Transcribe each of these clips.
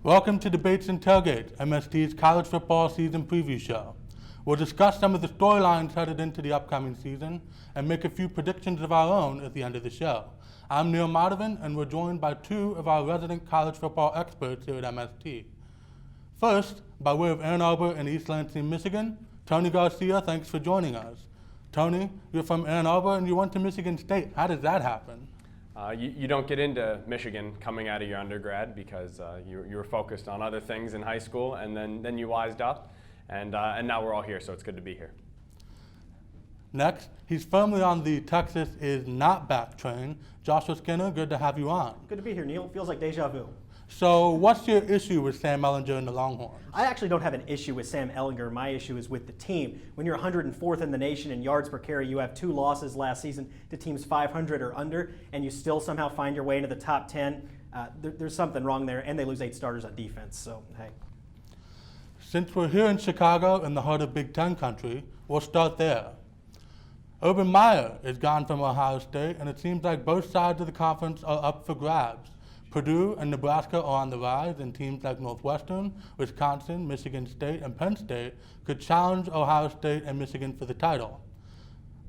Welcome to Debates and Tailgates, MST's college football season preview show. We'll discuss some of the storylines headed into the upcoming season and make a few predictions of our own at the end of the show. I'm Neel Madhavan, and we're joined by two of our resident college football experts here at MST. First, by way of Ann Arbor and East Lansing, Michigan, Tony Garcia, thanks for joining us. Tony, you're from Ann Arbor and you went to Michigan State. How did that happen? You don't get into Michigan coming out of your undergrad because you were focused on other things in high school, and then you wised up, and now we're all here, so it's good to be here. Next, he's firmly on the Texas is not back train. Joshua Skinner, good to have you on. Good to be here, Neil. Feels like deja vu. So what's your issue with Sam Ehlinger and the Longhorns? I actually don't have an issue with Sam Ehlinger. My issue is with the team. When you're 104th in the nation in yards per carry, you have 2 losses last season to teams 500 or under, and you still somehow find your way into the top 10. There's something wrong there, and they lose 8 starters on defense, so hey. Since we're here in Chicago in the heart of Big Ten country, we'll start there. Urban Meyer is gone from Ohio State, and it seems like both sides of the conference are up for grabs. Purdue and Nebraska are on the rise, and teams like Northwestern, Wisconsin, Michigan State, and Penn State could challenge Ohio State and Michigan for the title.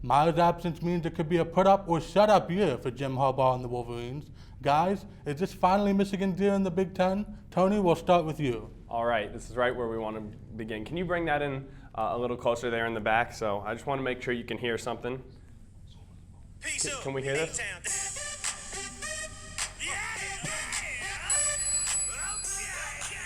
Meyer's absence means it could be a put-up or shut-up year for Jim Harbaugh and the Wolverines. Guys, is this finally Michigan's year in the Big Ten? Tony, we'll start with you. All right, this is right where we want to begin. Can you bring that in a little closer there in the back? So I just want to make sure you can hear something. Can we hear this?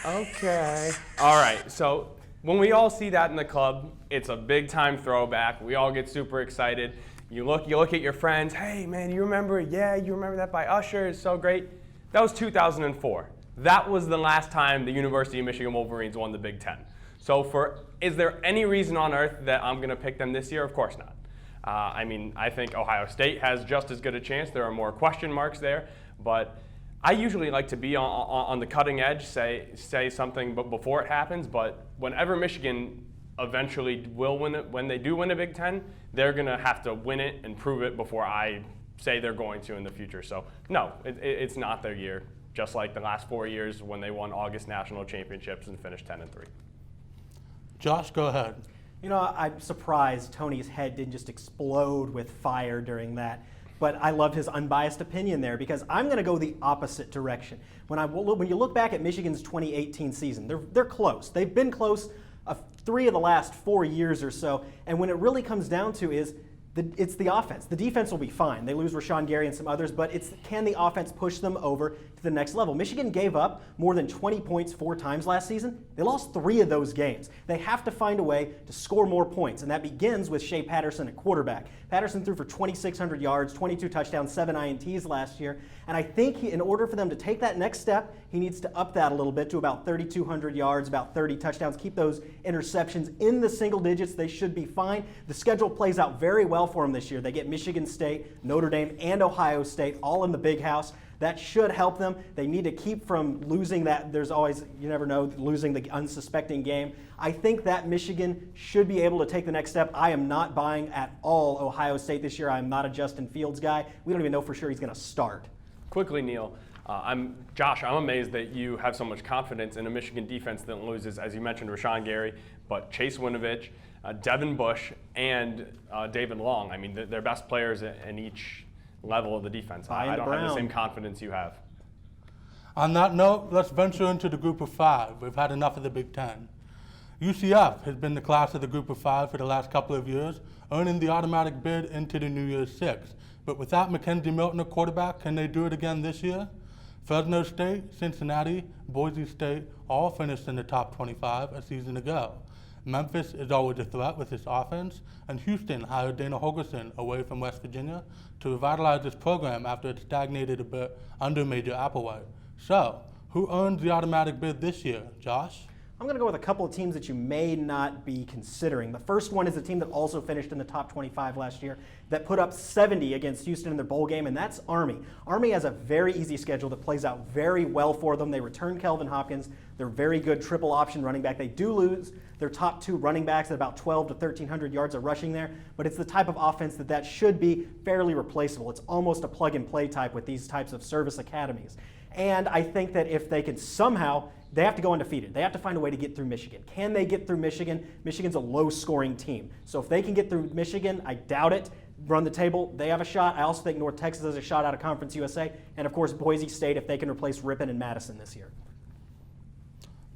Okay. All right. So when we all see that in the club, it's a big time throwback. We all get super excited. You look at your friends. Hey, man, you remember? Yeah, you remember that by Usher? It's so great. That was 2004. That was the last time the University of Michigan Wolverines won the Big Ten. So is there any reason on earth that I'm going to pick them this year? Of course not. I think Ohio State has just as good a chance. There are more question marks there, but I usually like to be on the cutting edge, say something before it happens, but whenever Michigan eventually will win it, when they do win a Big Ten, they're going to have to win it and prove it before I say they're going to in the future. So no, it's not their year, just like the last 4 years when they won August national championships and finished 10-3. Josh, go ahead. You know, I'm surprised Tony's head didn't just explode with fire during that. But I loved his unbiased opinion there because I'm going to go the opposite direction. When you look back at Michigan's 2018 season, they're close. They've been close 3 of the last 4 years or so. And when it really comes down to it's the offense. The defense will be fine. They lose Rashawn Gary and some others, but can the offense push them over to the next level? Michigan gave up more than 20 points 4 times last season. They lost 3 of those games. They have to find a way to score more points, and that begins with Shea Patterson at quarterback. Patterson threw for 2,600 yards, 22 touchdowns, 7 INTs last year, and I think in order for them to take that next step, he needs to up that a little bit to about 3,200 yards, about 30 touchdowns, keep those interceptions in the single digits. They should be fine. The schedule plays out very well for them this year. They get Michigan State, Notre Dame, and Ohio State all in the big house. That should help them. They need to keep from losing that. There's always, you never know, losing the unsuspecting game. I think that Michigan should be able to take the next step. I am not buying at all Ohio State this year. I'm not a Justin Fields guy. We don't even know for sure he's going to start. Quickly, Neil. Josh, I'm amazed that you have so much confidence in a Michigan defense that loses, as you mentioned, Rashawn Gary, but Chase Winovich, Devin Bush, and David Long. I mean, they're best players in each level of the defense. I don't have the same confidence you have. On that note, let's venture into the group of 5. We've had enough of the Big Ten. UCF has been the class of the group of 5 for the last couple of years, earning the automatic bid into the New Year's Six. But without Mackenzie Milton at quarterback, can they do it again this year? Fresno State, Cincinnati, Boise State all finished in the top 25 a season ago. Memphis is always a threat with its offense, and Houston hired Dana Holgorsen away from West Virginia to revitalize this program after it stagnated a bit under Major Applewhite. So, who earns the automatic bid this year? Josh? I'm going to go with a couple of teams that you may not be considering. The first one is a team that also finished in the top 25 last year that put up 70 against Houston in their bowl game, and that's Army. Army has a very easy schedule that plays out very well for them. They return Kelvin Hopkins. They're very good triple option running back. They do lose their top 2 running backs at about 12 to 1,300 yards of rushing there, but it's the type of offense that should be fairly replaceable. It's almost a plug-and-play type with these types of service academies. And I think that if they can somehow they have to go undefeated. They have to find a way to get through Michigan. Can they get through Michigan? Michigan's a low-scoring team. So if they can get through Michigan, I doubt it. Run the table, they have a shot. I also think North Texas has a shot out of Conference USA. And, of course, Boise State if they can replace Ripon and Madison this year.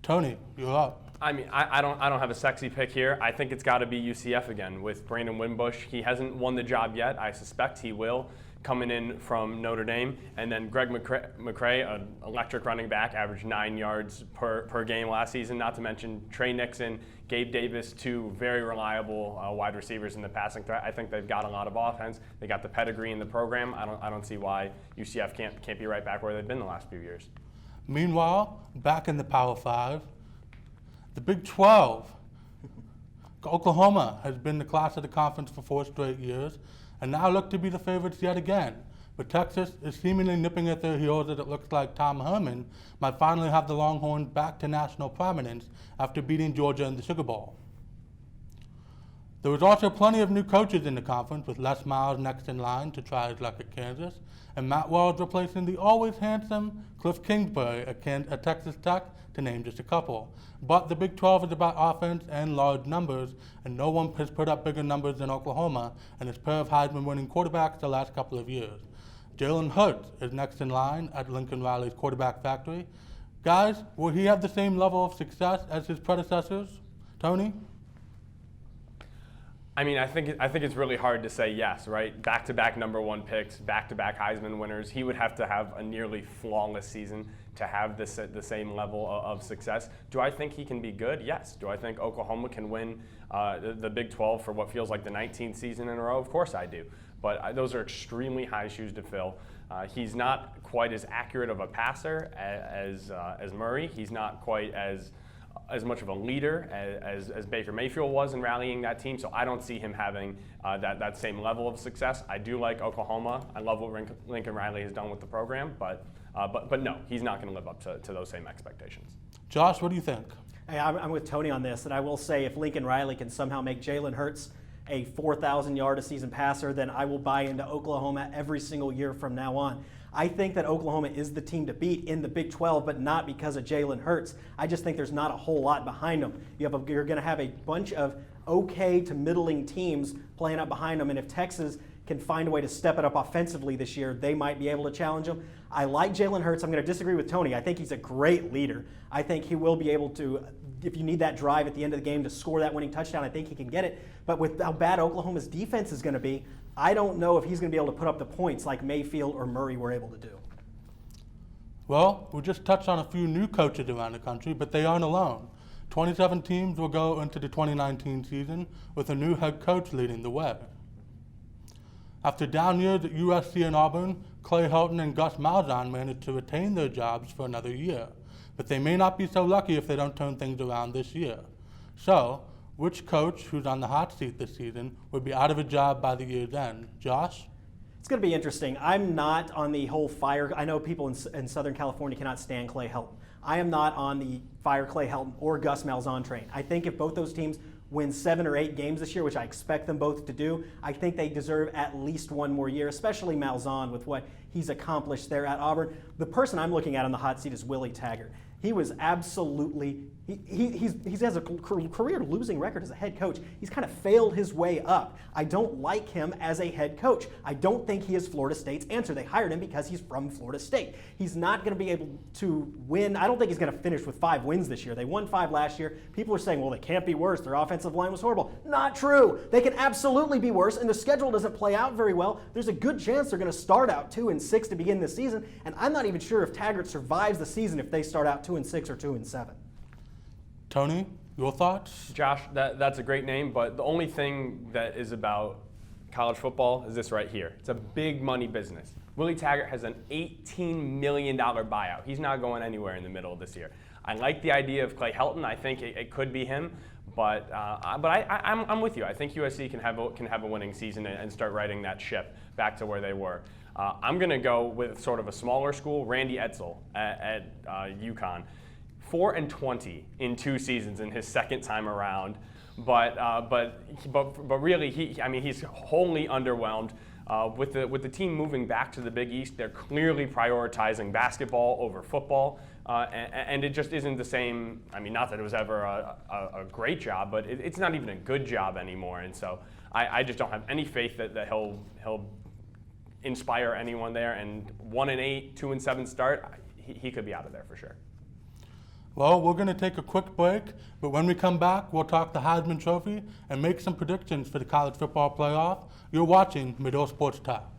Tony, you're up. I mean, I don't have a sexy pick here. I think it's got to be UCF again with Brandon Wimbush. He hasn't won the job yet. I suspect he will, coming in from Notre Dame. And then Greg McCray, an electric running back, averaged 9 yards per game last season. Not to mention Trey Nixon, Gabe Davis, two very reliable wide receivers in the passing threat. I think they've got a lot of offense. They got the pedigree in the program. I don't see why UCF can't be right back where they've been the last few years. Meanwhile, back in the Power 5, the Big 12. Oklahoma has been the class of the conference for 4 straight years and now look to be the favorites yet again. But Texas is seemingly nipping at their heels as it looks like Tom Herman might finally have the Longhorns back to national prominence after beating Georgia in the Sugar Bowl. There was also plenty of new coaches in the conference, with Les Miles next in line to try his luck at Kansas, and Matt Wells replacing the always handsome Cliff Kingsbury at Texas Tech, to name just a couple. But the Big 12 is about offense and large numbers, and no one has put up bigger numbers than Oklahoma and its pair of Heisman-winning quarterbacks the last couple of years. Jalen Hurts is next in line at Lincoln Riley's quarterback factory. Guys, will he have the same level of success as his predecessors? Tony? I mean, I think it's really hard to say yes, right? Back-to-back #1 picks, back-to-back Heisman winners. He would have to have a nearly flawless season to have the same level of success. Do I think he can be good? Yes. Do I think Oklahoma can win the Big 12 for what feels like the 19th season in a row? Of course I do. But those are extremely high shoes to fill. He's not quite as accurate of a passer as Murray. He's not quite as much of a leader as Baker Mayfield was in rallying that team, so I don't see him having that same level of success. I do like Oklahoma. I love what Lincoln Riley has done with the program, but no, he's not going to live up to those same expectations. Josh, what do you think? Hey, I'm with Tony on this, and I will say if Lincoln Riley can somehow make Jalen Hurts a 4,000-yard-a-season passer, then I will buy into Oklahoma every single year from now on. I think that Oklahoma is the team to beat in the Big 12, but not because of Jalen Hurts. I just think there's not a whole lot behind them. You're going to have a bunch of okay to middling teams playing up behind them, and if Texas can find a way to step it up offensively this year, they might be able to challenge them. I like Jalen Hurts. I'm going to disagree with Tony. I think he's a great leader. I think he will be able to, if you need that drive at the end of the game to score that winning touchdown, I think he can get it. But with how bad Oklahoma's defense is going to be, I don't know if he's going to be able to put up the points like Mayfield or Murray were able to do. Well, we just touched on a few new coaches around the country, but they aren't alone. 27 teams will go into the 2019 season with a new head coach leading the way. After down years at USC and Auburn, Clay Helton and Gus Malzahn managed to retain their jobs for another year, but they may not be so lucky if they don't turn things around this year. So, which coach who's on the hot seat this season would be out of a job by the year's end? Josh? It's going to be interesting. I'm not on the whole fire. I know people in Southern California cannot stand Clay Helton. I am not on the fire Clay Helton or Gus Malzahn train. I think if both those teams win 7 or 8 games this year, which I expect them both to do, I think they deserve at least one more year, especially Malzahn with what he's accomplished there at Auburn. The person I'm looking at on the hot seat is Willie Taggart. He was absolutely, he has a career losing record as a head coach. He's kind of failed his way up. I don't like him as a head coach. I don't think he is Florida State's answer. They hired him because he's from Florida State. He's not going to be able to win. I don't think he's going to finish with 5 wins this year. They won 5 last year. People are saying, well, they can't be worse. Their offensive line was horrible. Not true. They can absolutely be worse, and the schedule doesn't play out very well. There's a good chance they're going to start out 2-6 to begin this season, and I'm not even sure if Taggart survives the season if they start out 2-6 or 2-7. Tony, your thoughts? Josh, that's a great name, but the only thing that is about college football is this right here. It's a big money business. Willie Taggart has an $18 million buyout. He's not going anywhere in the middle of this year. I like the idea of Clay Helton. I think it could be him, but I'm with you. I think USC can have a winning season and start riding that ship back to where they were. I'm going to go with sort of a smaller school, Randy Edsall at UConn. 4-20 in 2 seasons in his second time around, but really he's wholly underwhelmed. With the team moving back to the Big East, they're clearly prioritizing basketball over football, and it just isn't the same. I mean, not that it was ever a great job, but it's not even a good job anymore. And so I just don't have any faith that he'll inspire anyone there. And 1-8, 2-7 start, he could be out of there for sure. Well, we're going to take a quick break, but when we come back, we'll talk the Heisman Trophy and make some predictions for the college football playoff. You're watching Medill Sports Talk.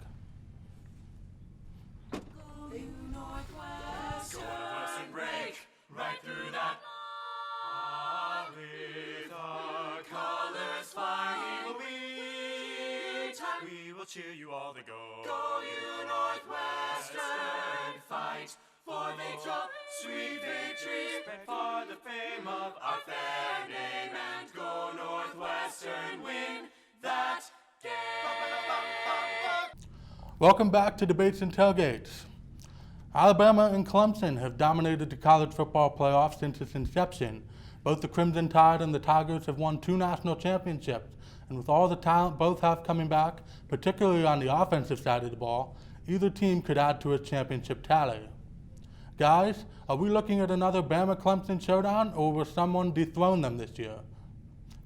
Cheer you all to go. Go you Northwestern, fight for the sweet victories, for the fame of our fair name, and go Northwestern, win that game. Welcome back to Debates and Tailgates. Alabama and Clemson have dominated the college football playoff since its inception. Both the Crimson Tide and the Tigers have won 2 national championships. And with all the talent both have coming back, particularly on the offensive side of the ball, either team could add to its championship tally. Guys, are we looking at another Bama-Clemson showdown, or will someone dethrone them this year?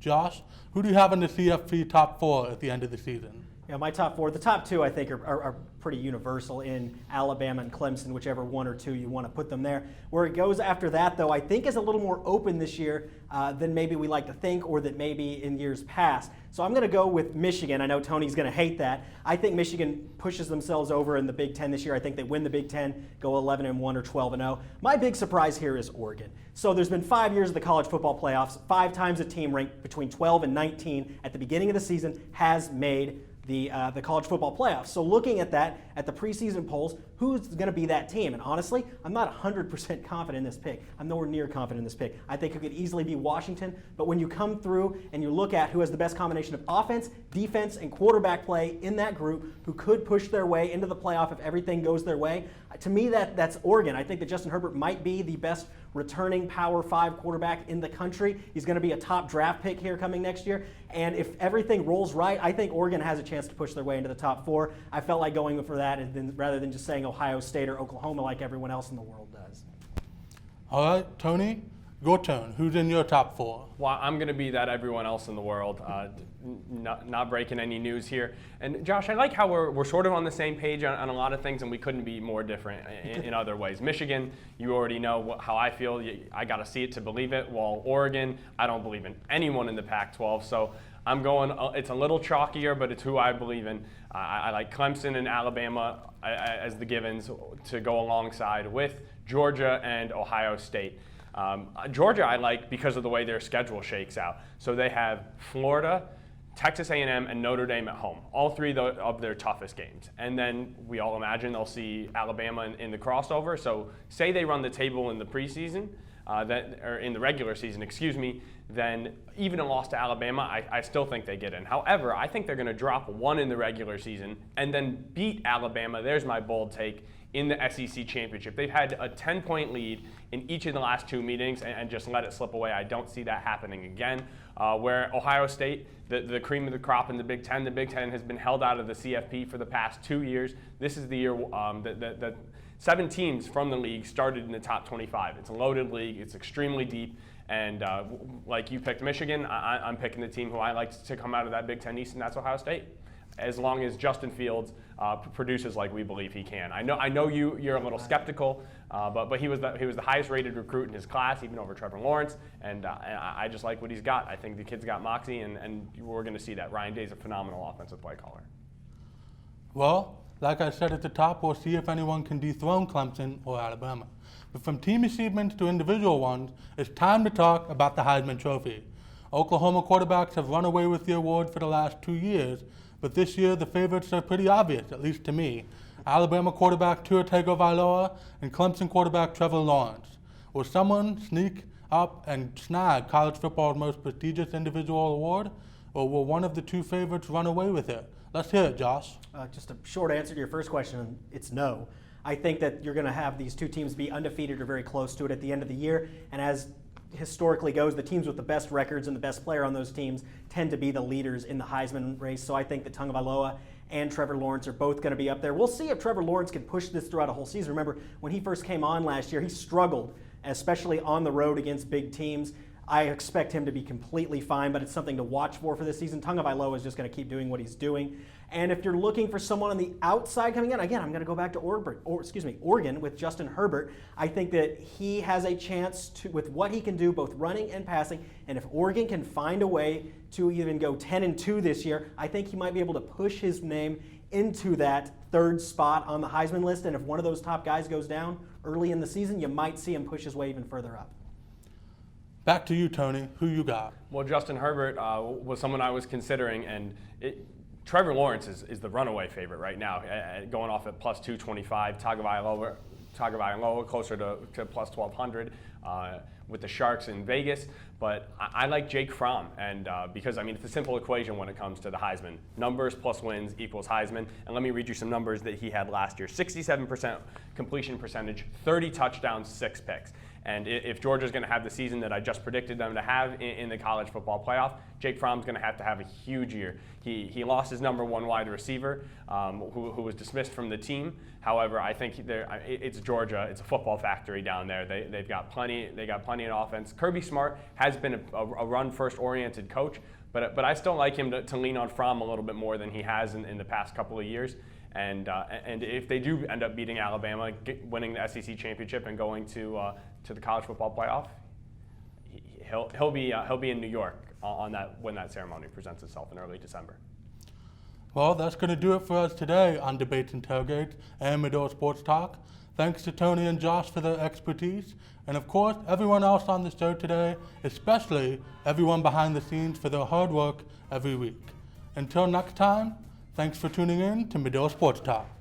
Josh, who do you have in the CFP top 4 at the end of the season? Yeah, my top 4. The top 2, I think, are pretty universal in Alabama and Clemson, whichever 1 or 2 you want to put them there. Where it goes after that, though, I think is a little more open this year than maybe we like to think, or that maybe in years past. So I'm going to go with Michigan. I know Tony's going to hate that. I think Michigan pushes themselves over in the Big Ten this year. I think they win the Big Ten, go 11-1 or 12-0. My big surprise here is Oregon. So there's been 5 years of the college football playoffs. 5 times a team ranked between 12 and 19 at the beginning of the season has made the college football playoffs. So looking at that, at the preseason polls, who's going to be that team? And honestly, I'm not 100% confident in this pick. I'm nowhere near confident in this pick. I think it could easily be Washington, but when you come through and you look at who has the best combination of offense, defense, and quarterback play in that group, who could push their way into the playoff if everything goes their way, to me that's Oregon. I think that Justin Herbert might be the best returning Power 5 quarterback in the country. He's going to be a top draft pick here coming next year. And if everything rolls right, I think Oregon has a chance to push their way into the top 4. I felt like going for that rather than just saying Ohio State or Oklahoma like everyone else in the world does. All right, Tony, your turn. Who's in your top 4? Well, I'm going to be that everyone else in the world. Not breaking any news here. And Josh, I like how we're sort of on the same page on a lot of things, and we couldn't be more different in other ways. Michigan, you already know how I feel. I got to see it to believe it. While Oregon, I don't believe in anyone in the Pac-12. So I'm going, it's a little chalkier, but it's who I believe in. I like Clemson and Alabama as the givens to go alongside with Georgia and Ohio State. Georgia I like because of the way their schedule shakes out. So they have Florida, Texas A&M, and Notre Dame at home, all 3 of their toughest games. And then we all imagine they'll see Alabama in the crossover. So say they run the table in the preseason, or in the regular season, then even a loss to Alabama, I still think they get in. However, I think they're going to drop 1 in the regular season and then beat Alabama. There's my bold take. In the SEC championship. They've had a 10-point lead in each of the last 2 meetings and just let it slip away. I don't see that happening again. Where Ohio State, the cream of the crop in the Big Ten has been held out of the CFP for the past 2 years. This is the year that 7 teams from the league started in the top 25. It's a loaded league. It's extremely deep. And like you picked Michigan, I'm picking the team who I like to come out of that Big Ten East, and that's Ohio State. As long as Justin Fields produces like we believe he can. I know you're a little skeptical, but he was the highest rated recruit in his class, even over Trevor Lawrence, and I just like what he's got. I think the kid's got moxie, and we're going to see that. Ryan Day's a phenomenal offensive play caller. Well, like I said at the top, we'll see if anyone can dethrone Clemson or Alabama. But from team achievements to individual ones, it's time to talk about the Heisman Trophy. Oklahoma quarterbacks have run away with the award for the last 2 years, but this year the favorites are pretty obvious, at least to me. Alabama quarterback Tua Tagovailoa and Clemson quarterback Trevor Lawrence. Will someone sneak up and snag college football's most prestigious individual award, or will one of the 2 favorites run away with it? Let's hear it, Josh. Just a short answer to your first question, it's no. I think that you're going to have these 2 teams be undefeated or very close to it at the end of the year, and as historically goes, the teams with the best records and the best player on those teams tend to be the leaders in the Heisman race. So I think that Tagovailoa and Trevor Lawrence are both going to be up there. We'll see if Trevor Lawrence can push this throughout a whole season. Remember, when he first came on last year, he struggled, especially on the road against big teams. I expect him to be completely fine, but it's something to watch for this season. Tagovailoa is just going to keep doing what he's doing. And if you're looking for someone on the outside coming in, again, I'm going to go back to Oregon with Justin Herbert. I think that he has a chance to, with what he can do, both running and passing. And if Oregon can find a way to even go 10-2 this year, I think he might be able to push his name into that third spot on the Heisman list. And if one of those top guys goes down early in the season, you might see him push his way even further up. Back to you, Tony. Who you got? Well, Justin Herbert was someone I was considering, and Trevor Lawrence is the runaway favorite right now, going off at plus 225. Tagovailoa closer to plus 1,200 with the Sharks in Vegas. But I like Jake Fromm, and because, I mean, it's a simple equation when it comes to the Heisman. Numbers plus wins equals Heisman. And let me read you some numbers that he had last year. 67% completion percentage, 30 touchdowns, 6 picks. And if Georgia's going to have the season that I just predicted them to have in the college football playoff, Jake Fromm's going to have a huge year. He lost his number one wide receiver, who was dismissed from the team. However, I think it's Georgia. It's a football factory down there. They've got plenty. They got plenty in offense. Kirby Smart has been a run-first oriented coach, but I still like him to lean on Fromm a little bit more than he has in the past couple of years. And if they do end up beating Alabama, winning the SEC championship, and going to the college football playoff, he'll be in New York on that when that ceremony presents itself in early December. Well, that's going to do it for us today on Debates and Tailgates and Medill Sports Talk. Thanks to Tony and Josh for their expertise, and of course, everyone else on the show today, especially everyone behind the scenes for their hard work every week. Until next time, thanks for tuning in to Medill Sports Talk.